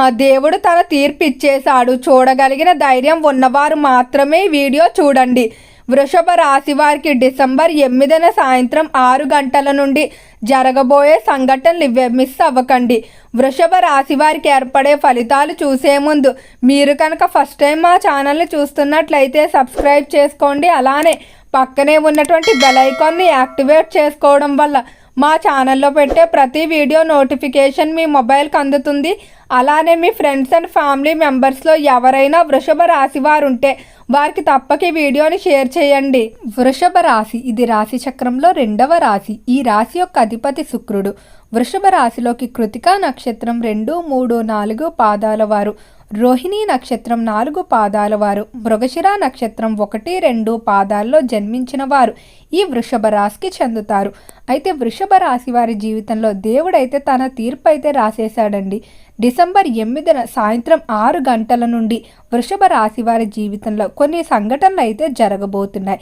ఆ దేవుడు తన తీర్పు ఇచ్చేశాడు. చూడగలిగిన ధైర్యం ఉన్నవారు మాత్రమే వీడియో చూడండి. వృషభ రాశి వారికి డిసెంబర్ 8న సాయంత్రం 6 గంటల నుండి జరగబోయే సంఘటనలు మిస్ అవ్వకండి. వృషభ రాశి వారికి ఏర్పడే ఫలితాలు చూసే ముందు మీరు కనుక ఫస్ట్ టైం మా ఛానల్ని చూస్తున్నట్లయితే సబ్స్క్రైబ్ చేసుకోండి. అలానే పక్కనే ఉన్నటువంటి బెల్ ఐకాన్ని యాక్టివేట్ చేసుకోవడం వల్ల మా ఛానల్లో పెట్టే ప్రతి వీడియో నోటిఫికేషన్ మీ మొబైల్కి అందుతుంది. అలానే మీ ఫ్రెండ్స్ అండ్ ఫ్యామిలీ మెంబర్స్లో ఎవరైనా వృషభ రాశి వారు ఉంటే వారికి తప్పక ఈ వీడియోని షేర్ చేయండి. వృషభ రాశి ఇది రాశి చక్రంలో 2వ రాశి. ఈ రాశి యొక్క అధిపతి శుక్రుడు. వృషభ రాశిలోకి కృతికా నక్షత్రం 2, 3, 4 పాదాల వారు, రోహిణీ నక్షత్రం 4 పాదాల వారు, మృగశిర నక్షత్రం 1, 2 పాదాల్లో జన్మించిన వారు ఈ వృషభ రాశికి చెందుతారు. అయితే వృషభ రాశి వారి జీవితంలో దేవుడైతే తన తీర్పు అయితే రాసేశాడండి. డిసెంబర్ 8న సాయంత్రం 6 గంటల నుండి వృషభ రాశి వారి జీవితంలో కొన్ని సంఘటనలు అయితే జరగబోతున్నాయి.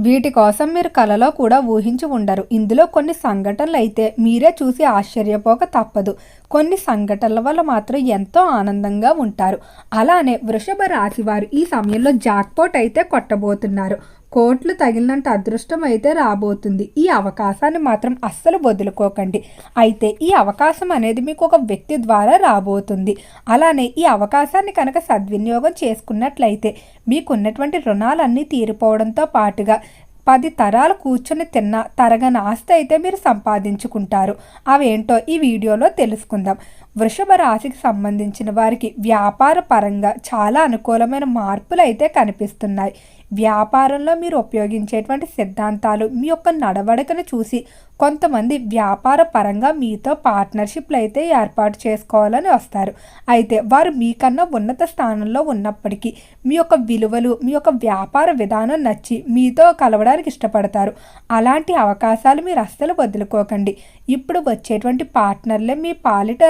వీటి కోసం మీరు కలలో కూడా ఊహించి ఉండరు. ఇందులో కొన్ని సంఘటనలు అయితే మీరే చూసి ఆశ్చర్యపోక తప్పదు. కొన్ని సంఘటనల వల్ల మాత్రం ఎంతో ఆనందంగా ఉంటారు. అలానే వృషభ రాశి వారు ఈ సమయంలో జాక్పాట్ అయితే కొట్టబోతున్నారు. కోట్లు తగిలినంత అదృష్టం అయితే రాబోతుంది. ఈ అవకాశాన్ని మాత్రం అస్సలు వదులుకోకండి. అయితే ఈ అవకాశం అనేది మీకు ఒక వ్యక్తి ద్వారా రాబోతుంది. అలానే ఈ అవకాశాన్ని కనుక సద్వినియోగం చేసుకున్నట్లయితే మీకున్నటువంటి రుణాలన్నీ తీరిపోవడంతో పాటుగా 10 తరాలు కూర్చొని తిన్న తరగని ఆస్తి అయితే మీరు సంపాదించుకుంటారు. అవేంటో ఈ వీడియోలో తెలుసుకుందాం. వృషభ రాశికి సంబంధించిన వారికి వ్యాపార పరంగా చాలా అనుకూలమైన మార్పులు అయితే కనిపిస్తున్నాయి. వ్యాపారంలో మీరు ఉపయోగించేటువంటి సిద్ధాంతాలు మీ యొక్క నడవడికను చూసి కొంతమంది వ్యాపార పరంగా మీతో పార్ట్నర్షిప్లు అయితే ఏర్పాటు చేసుకోవాలని వస్తారు. అయితే వారు మీకన్నా ఉన్నత స్థానంలో ఉన్నప్పటికీ మీ యొక్క విలువలు, మీ యొక్క వ్యాపార విధానం నచ్చి మీతో కలవడానికి ఇష్టపడతారు. అలాంటి అవకాశాలు మీరు అస్సలు వదులుకోకండి. ఇప్పుడు వచ్చేటువంటి పార్ట్నర్లే మీ పాలిట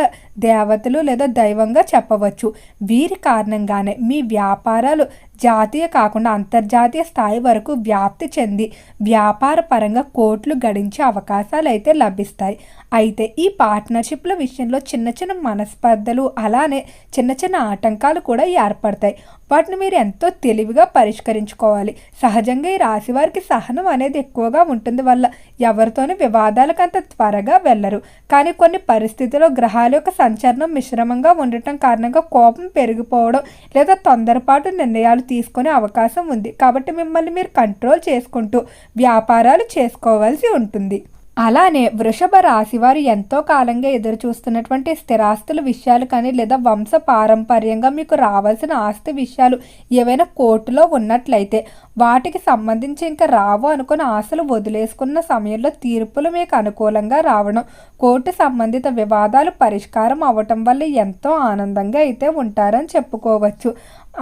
దేవతలు లేదా దైవంగా చెప్పవచ్చు. వీరి కారణంగానే మీ వ్యాపారాలు జాతీయ కాకుండా అంతర్జాతీయ స్థాయి వరకు వ్యాప్తి చెంది వ్యాపార పరంగా కోట్లు గడించే అవకాశాలు అయితే లభిస్తాయి. అయితే ఈ పార్ట్నర్షిప్ల విషయంలో చిన్న చిన్న మనస్పర్ధలు, అలానే చిన్న చిన్న ఆటంకాలు కూడా ఏర్పడతాయి. వాటిని మీరు ఎంతో తెలివిగా పరిష్కరించుకోవాలి. సహజంగా ఈ రాశి వారికి సహనం అనేది ఎక్కువగా ఉంటుంది వల్ల ఎవరితోనూ వివాదాలకు అంత త్వరగా వెళ్ళరు. కానీ కొన్ని పరిస్థితుల్లో గ్రహాల యొక్క సంచలనం మిశ్రమంగా ఉండటం కారణంగా కోపం పెరిగిపోవడం లేదా తొందరపాటు నిర్ణయాలు తీసుకునే అవకాశం ఉంది. కాబట్టి మిమ్మల్ని మీరు కంట్రోల్ చేసుకుంటూ వ్యాపారాలు చేసుకోవాల్సి ఉంటుంది. అలానే వృషభ రాశి వారు ఎంతో కాలంగా ఎదురు చూస్తున్నటువంటి స్థిరాస్తుల విషయాలు కానీ లేదా వంశ పారంపర్యంగా మీకు రావాల్సిన ఆస్తి విషయాలు ఏవైనా కోర్టులో ఉన్నట్లయితే వాటికి సంబంధించి ఇంకా రావు అనుకున్న ఆశలు వదిలేసుకున్న సమయంలో తీర్పులు మీకు అనుకూలంగా రావడం, కోర్టు సంబంధిత వివాదాలు పరిష్కారం అవ్వటం వల్ల ఎంతో ఆనందంగా అయితే ఉంటారని చెప్పుకోవచ్చు.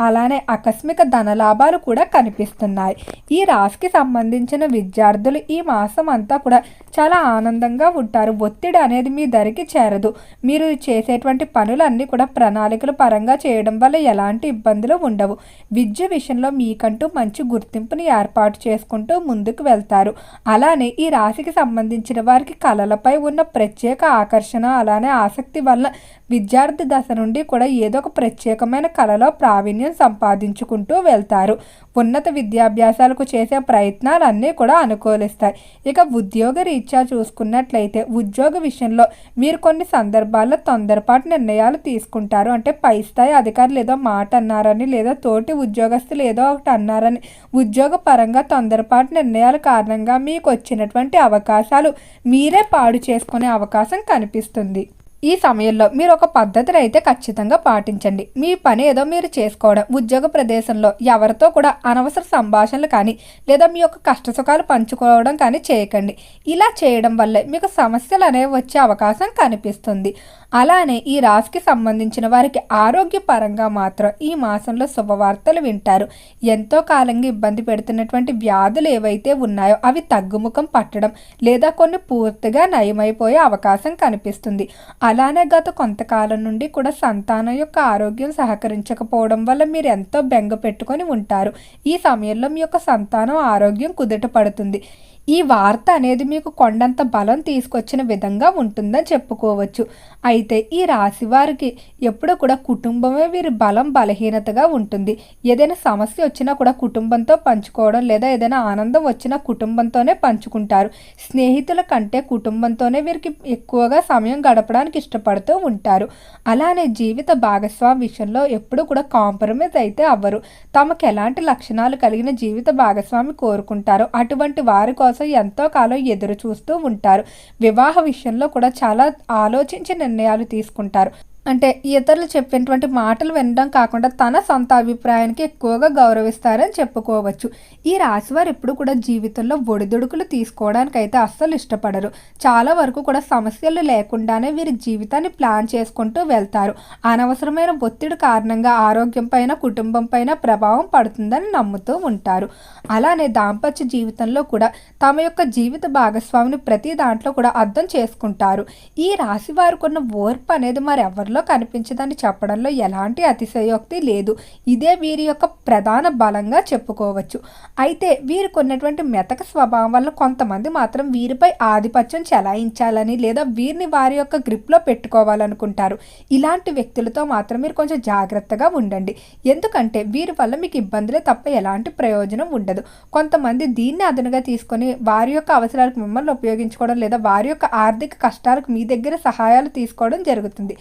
అలానే ఆకస్మిక ధనలాభాలు కూడా కనిపిస్తున్నాయి. ఈ రాశికి సంబంధించిన విద్యార్థులు ఈ మాసం అంతా కూడా చాలా ఆనందంగా ఉంటారు. ఒత్తిడి అనేది మీ దరికి చేరదు. మీరు చేసేటువంటి పనులన్నీ కూడా ప్రణాళికల పరంగా చేయడం వల్ల ఎలాంటి ఇబ్బందులు ఉండవు. విద్య విషయంలో మీకంటూ మంచి గుర్తింపుని ఏర్పాటు చేసుకుంటూ ముందుకు వెళ్తారు. అలానే ఈ రాశికి సంబంధించిన వారికి కళలపై ఉన్న ప్రత్యేక ఆకర్షణ, అలానే ఆసక్తి వల్ల విద్యార్థి దశ నుండి కూడా ఏదో ఒక ప్రత్యేకమైన కళలో ప్రావీణ్యం సంపాదించుకుంటూ వెళ్తారు. ఉన్నత విద్యాభ్యాసాలకు చేసే ప్రయత్నాలన్నీ కూడా అనుకూలిస్తాయి. ఇక ఉద్యోగ రీత్యా చూసుకున్నట్లయితే ఉద్యోగ విషయంలో మీరు కొన్ని సందర్భాల్లో తొందరపాటు నిర్ణయాలు తీసుకుంటారు. అంటే పై స్థాయి అధికారులు ఏదో మాట అన్నారని లేదా తోటి ఉద్యోగస్తులు ఏదో ఒకటి అన్నారని ఉద్యోగ పరంగా తొందరపాటు నిర్ణయాల కారణంగా మీకు వచ్చినటువంటి అవకాశాలు మీరే పాడు చేసుకునే అవకాశం కనిపిస్తుంది. ఈ సమయంలో మీరు ఒక పద్ధతిని అయితే ఖచ్చితంగా పాటించండి. మీ పని ఏదో మీరు చేసుకోవడం, ఉద్యోగ ప్రదేశంలో ఎవరితో కూడా అనవసర సంభాషణలు కానీ లేదా మీ యొక్క కష్టసుఖాలు పంచుకోవడం కానీ చేయకండి. ఇలా చేయడం వల్లే మీకు సమస్యలు అనేవి వచ్చే అవకాశం కనిపిస్తుంది. అలానే ఈ రాశికి సంబంధించిన వారికి ఆరోగ్యపరంగా మాత్రం ఈ మాసంలో శుభవార్తలు వింటారు. ఎంతో కాలంగా ఇబ్బంది పెడుతున్నటువంటి వ్యాధులు ఏవైతే ఉన్నాయో అవి తగ్గుముఖం పట్టడం లేదా కొన్ని పూర్తిగా నయమైపోయే అవకాశం కనిపిస్తుంది. అలానే గత కొంతకాలం నుండి కూడా సంతానం యొక్క ఆరోగ్యం సహకరించకపోవడం వల్ల మీరు ఎంతో బెంగ పెట్టుకొని ఉంటారు. ఈ సమయంలో మీ యొక్క సంతానం ఆరోగ్యం కుదుట పడుతుంది. ఈ వార్త అనేది మీకు కొండంత బలం తీసుకొచ్చిన విధంగా ఉంటుందని చెప్పుకోవచ్చు. అయితే ఈ రాశి వారికి ఎప్పుడూ కూడా కుటుంబమే వీరి బలం బలహీనతగా ఉంటుంది. ఏదైనా సమస్య వచ్చినా కూడా కుటుంబంతో పంచుకోవడం, లేదా ఏదైనా ఆనందం వచ్చినా కుటుంబంతోనే పంచుకుంటారు. స్నేహితుల కంటే కుటుంబంతోనే వీరికి ఎక్కువగా సమయం గడపడానికి ఇష్టపడుతూ ఉంటారు. అలానే జీవిత భాగస్వామి విషయంలో ఎప్పుడూ కూడా కాంప్రమైజ్ అయితే అవ్వరు. తమకు ఎలాంటి లక్షణాలు కలిగిన జీవిత భాగస్వామి కోరుకుంటారో అటువంటి వారి కోసం ఎంతో కాలం ఎదురు చూస్తూ ఉంటారు. వివాహ విషయంలో కూడా చాలా ఆలోచించి నిర్ణయాలు తీసుకుంటారు. అంటే ఇతరులు చెప్పినటువంటి మాటలు వినడం కాకుండా తన సొంత అభిప్రాయానికి ఎక్కువగా గౌరవిస్తారని చెప్పుకోవచ్చు. ఈ రాశివారు ఎప్పుడు కూడా జీవితంలో ఒడిదుడుకులు తీసుకోవడానికి అయితే అస్సలు ఇష్టపడరు. చాలా వరకు కూడా సమస్యలు లేకుండానే వీరి జీవితాన్ని ప్లాన్ చేసుకుంటూ వెళ్తారు. అనవసరమైన ఒత్తిడి కారణంగా ఆరోగ్యం పైన, కుటుంబం పైన ప్రభావం పడుతుందని నమ్ముతూ ఉంటారు. అలానే దాంపత్య జీవితంలో కూడా తమ యొక్క జీవిత భాగస్వామిని ప్రతి దాంట్లో కూడా అర్థం చేసుకుంటారు. ఈ రాశి వారికి ఉన్న ఓర్పు అనేది మరెవరిలో కనిపించదని చెప్పడంలో ఎలాంటి అతిశయోక్తి లేదు. ఇదే వీరి యొక్క ప్రధాన బలంగా చెప్పుకోవచ్చు. అయితే వీరికి ఉన్నటువంటి మెతక స్వభావం వల్ల కొంతమంది మాత్రం వీరిపై ఆధిపత్యం చెలాయించాలని, లేదా వీరిని వారి యొక్క గ్రిప్లో పెట్టుకోవాలనుకుంటారు. ఇలాంటి వ్యక్తులతో మాత్రం మీరు కొంచెం జాగ్రత్తగా ఉండండి. ఎందుకంటే వీరి వల్ల మీకు ఇబ్బందులే తప్ప ఎలాంటి ప్రయోజనం ఉండదు. కొంతమంది దీన్ని అదనుగా తీసుకొని వారి యొక్క అవసరాలకు మిమ్మల్ని ఉపయోగించుకోవడం, లేదా వారి యొక్క ఆర్థిక కష్టాలకు మీ దగ్గర సహాయాలు తీసుకోవడం జరుగుతుంది.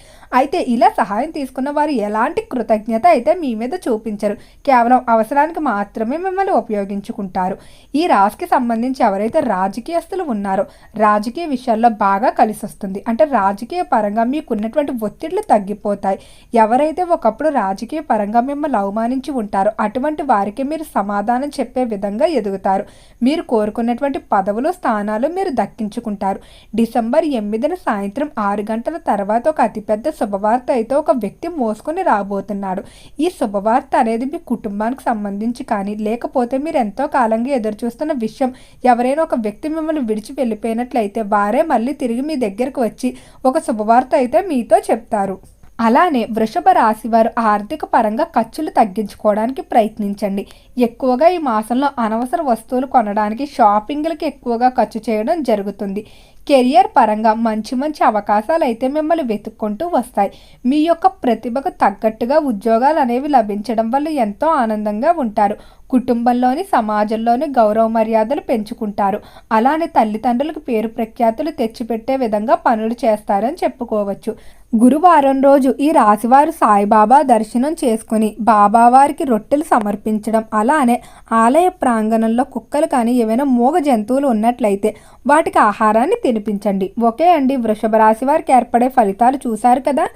అయితే ఇలా సహాయం తీసుకున్న వారు ఎలాంటి కృతజ్ఞత అయితే మీ మీద చూపించరు. కేవలం అవసరానికి మాత్రమే మిమ్మల్ని ఉపయోగించుకుంటారు. ఈ రాశికి సంబంధించి ఎవరైతే రాజకీయస్తులు ఉన్నారో రాజకీయ విషయాల్లో బాగా కలిసి వస్తుంది. అంటే రాజకీయ పరంగా మీకున్నటువంటి ఒత్తిళ్లు తగ్గిపోతాయి. ఎవరైతే ఒకప్పుడు రాజకీయ పరంగా మిమ్మల్ని అవమానించి ఉంటారో అటువంటి వారికి మీరు సమాధానం చెప్పే విధంగా ఎదుగుతారు. మీరు కోరుకున్నటువంటి పదవులు, స్థానాలు మీరు దక్కించుకుంటారు. డిసెంబర్ 8న సాయంత్రం 6 గంటల తర్వాత ఒక అతిపెద్ద శుభవార్త అయితే ఒక వ్యక్తి మోసుకొని రాబోతున్నాడు. ఈ శుభవార్త అనేది మీ కుటుంబానికి సంబంధించి కానీ, లేకపోతే మీరు ఎంతో కాలంగా ఎదురు చూస్తున్న విషయం, ఎవరైనా ఒక వ్యక్తి మిమ్మల్ని విడిచి వెళ్ళిపోయినట్లయితే వారే మళ్ళీ తిరిగి మీ దగ్గరకు వచ్చి ఒక శుభవార్త అయితే మీతో చెప్తారు. అలానే వృషభ రాశి వారు ఆర్థిక పరంగా ఖర్చులు తగ్గించుకోవడానికి ప్రయత్నించండి. ఎక్కువగా ఈ మాసంలో అనవసర వస్తువులు కొనడానికి, షాపింగ్లకి ఎక్కువగా ఖర్చు చేయడం జరుగుతుంది. కెరియర్ పరంగా మంచి అవకాశాలు అయితే మిమ్మల్ని వెతుక్కుంటూ వస్తాయి. మీ యొక్క ప్రతిభకు తగ్గట్టుగా ఉద్యోగాలు అనేవి లభించడం వల్ల ఎంతో ఆనందంగా ఉంటారు. కుటుంబంలోని, సమాజంలోని గౌరవ మర్యాదలు పెంచుకుంటారు. అలానే తల్లిదండ్రులకు పేరు ప్రఖ్యాతులు తెచ్చిపెట్టే విధంగా పనులు చేస్తారని చెప్పుకోవచ్చు. గురువారం రోజు ఈ రాశివారు సాయిబాబా దర్శనం చేసుకుని బాబావారికి రొట్టెలు సమర్పించడం, అలానే ఆలయ ప్రాంగణంలో కుక్కలు కానీ ఏవైనా మూగ జంతువులు ఉన్నట్లయితే వాటికి ఆహారాన్ని తినిపించండి. ఓకే అండి, వృషభ రాశి వారికి ఏర్పడే ఫలితాలు చూశారు కదా.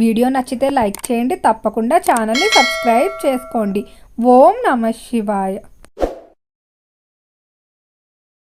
వీడియో నచ్చితే లైక్ చేయండి. తప్పకుండా ఛానల్ని సబ్స్క్రైబ్ చేసుకోండి. ఓం నమః శివాయ.